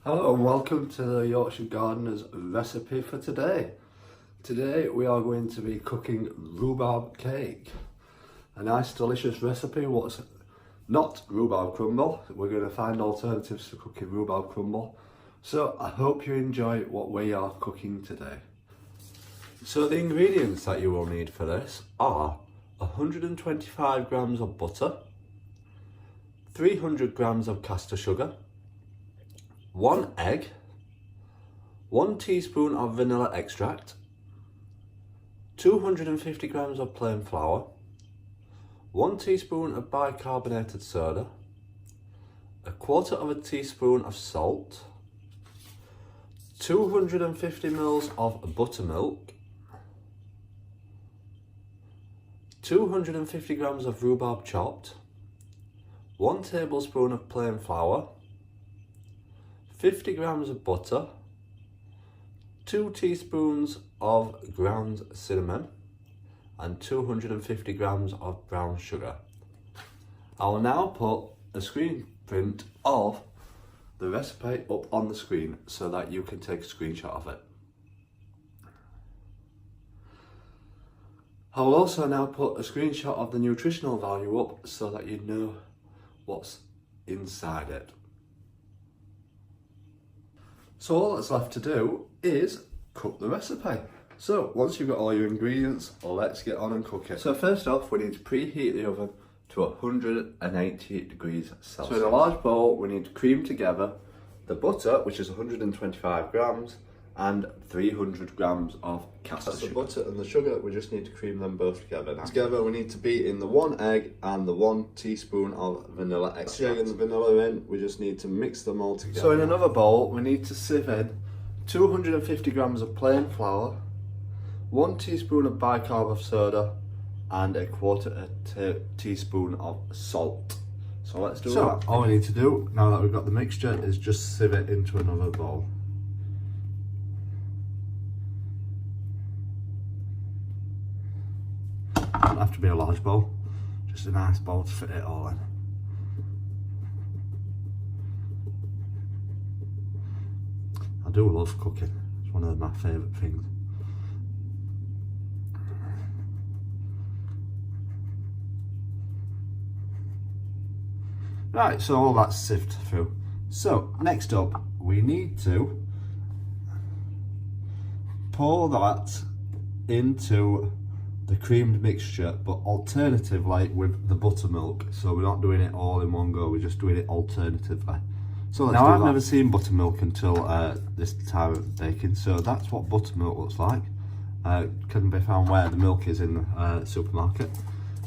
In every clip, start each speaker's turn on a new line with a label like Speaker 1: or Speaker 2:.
Speaker 1: Hello and welcome to the Yorkshire Gardener's recipe for today. Today we are going to be cooking rhubarb cake. A nice delicious recipe, what's not rhubarb crumble. We're going to find alternatives to cooking rhubarb crumble. So I hope you enjoy what we are cooking today. So the ingredients that you will need for this are 125 grams of butter, 300 grams of caster sugar, 1 egg, 1 teaspoon of vanilla extract, 250 grams of plain flour, 1 teaspoon of bicarbonated soda, 1/4 teaspoon of salt, 250 ml of buttermilk, 250 grams of rhubarb chopped, 1 tablespoon of plain flour, 50 grams of butter, 2 teaspoons of ground cinnamon, and 250 grams of brown sugar. I will now put a screen print of the recipe up on the screen so that you can take a screenshot of it. I will also now put a screenshot of the nutritional value up so that you know what's inside it. So all that's left to do is cook the recipe. So once you've got all your ingredients, let's get on and cook it. So first off, we need to preheat the oven to 180 degrees Celsius. So in a large bowl, we need to cream together the butter, which is 125 grams, and 300 grams of caster sugar. The butter and the sugar, we just need to cream them both together now. Together we need to beat in the 1 egg and the 1 teaspoon of vanilla extract. The egg and the vanilla in, we just need to mix them all together. So in another bowl, we need to sieve in 250 grams of plain flour, 1 teaspoon of bicarb of soda, and 1/4 teaspoon of salt. So let's do that. So all we need to do, now that we've got the mixture, is just sieve it into another bowl. Doesn't have to be a large bowl, just a nice bowl to fit it all in. I do love cooking, it's one of my favourite things. Right, so all that's sieved through. So next up, we need to pour that into the creamed mixture, but alternatively with the buttermilk. So we're not doing it all in one go, we're just doing it alternatively. So now I've never seen buttermilk until this time of baking, so that's what buttermilk looks like. Can be found where the milk is in the supermarket.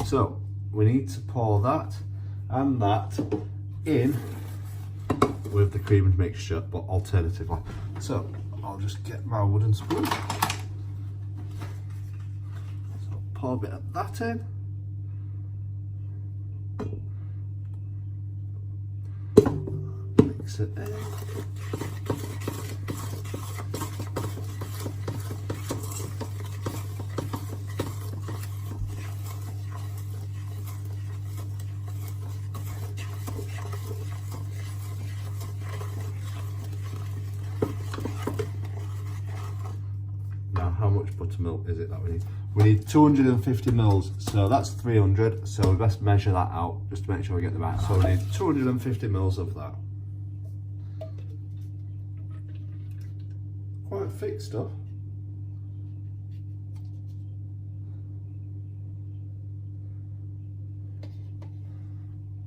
Speaker 1: So we need to pour that and that in with the creamed mixture, but alternatively. So I'll just get my wooden spoon. Pour a bit of that in. Mix it in. Now, how much buttermilk is it that we need? We need 250 mils, so that's 300, so we best measure that out just to make sure we get the right. So we need 250 mils of that. Quite thick stuff.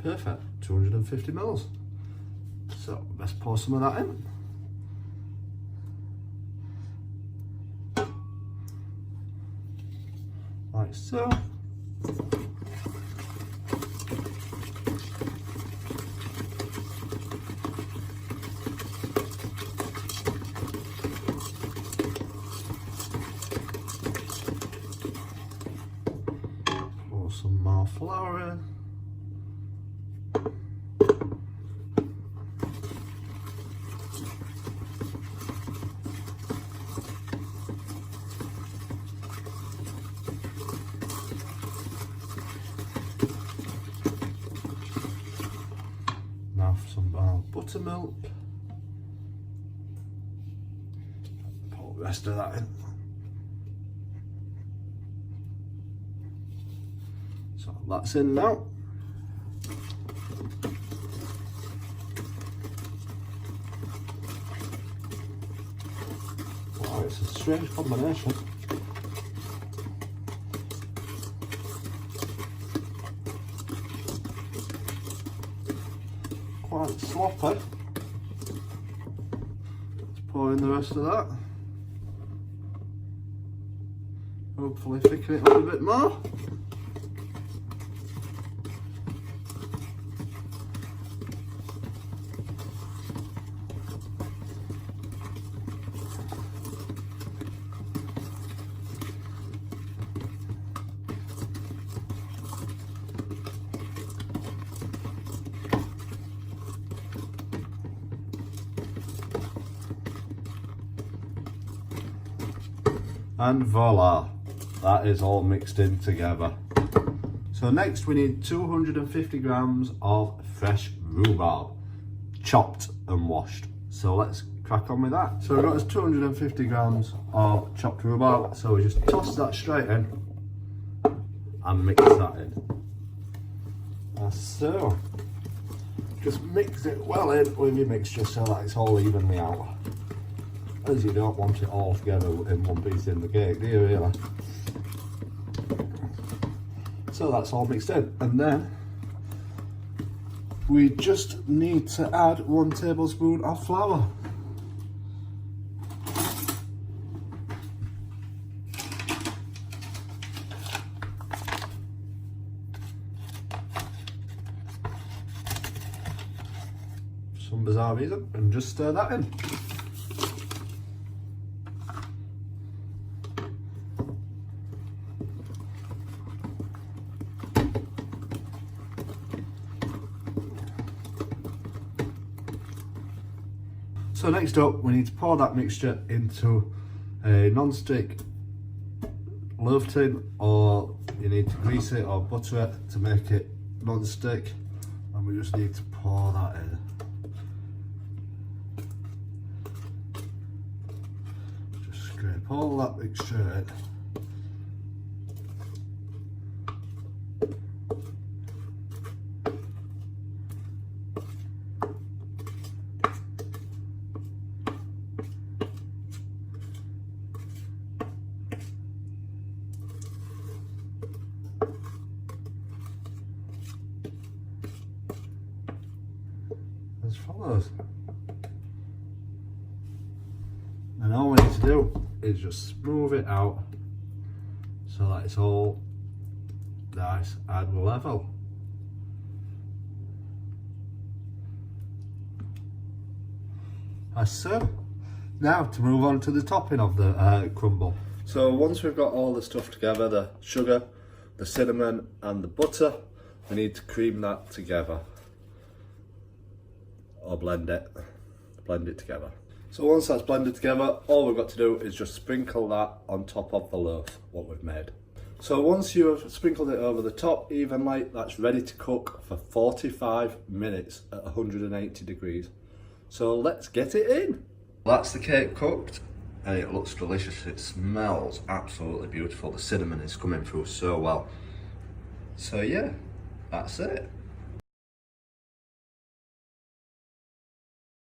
Speaker 1: Perfect, 250 mils. So let's pour some of that in. Like so. Pour some more flour in. Some buttermilk. rest of that in. So that's in now. Wow, it's a strange combination. Quite sloppy. Let's pour in the rest of that. Hopefully thicken it up a bit more. And voila, that is all mixed in together. So next we need 250 grams of fresh rhubarb, chopped and washed. So let's crack on with that. So we've got us 250 grams of chopped rhubarb, so we just toss that straight in and mix that in. As so. Just mix it well in with your mixture so that it's all evenly out. As you don't want it all together in one piece in the cake, do you really? So that's all mixed in, and then we just need to add 1 tablespoon of flour. For some bizarre reason, and just stir that in. So next up, we need to pour that mixture into a non-stick loaf tin, or you need to grease it or butter it to make it non-stick, and we just need to pour that in. Just scrape all that mixture in. As follows. And all we need to do is just smooth it out so that it's all nice and level. As so. Now to move on to the topping of the crumble. So once we've got all the stuff together, the sugar, the cinnamon and the butter, we need to cream that together. Or blend it together. So once that's blended together, all we've got to do is just sprinkle that on top of the loaf, what we've made. So once you've sprinkled it over the top evenly, that's ready to cook for 45 minutes at 180 degrees. So let's get it in. That's the cake cooked, and it looks delicious. It smells absolutely beautiful. The cinnamon is coming through so well. So yeah, that's it.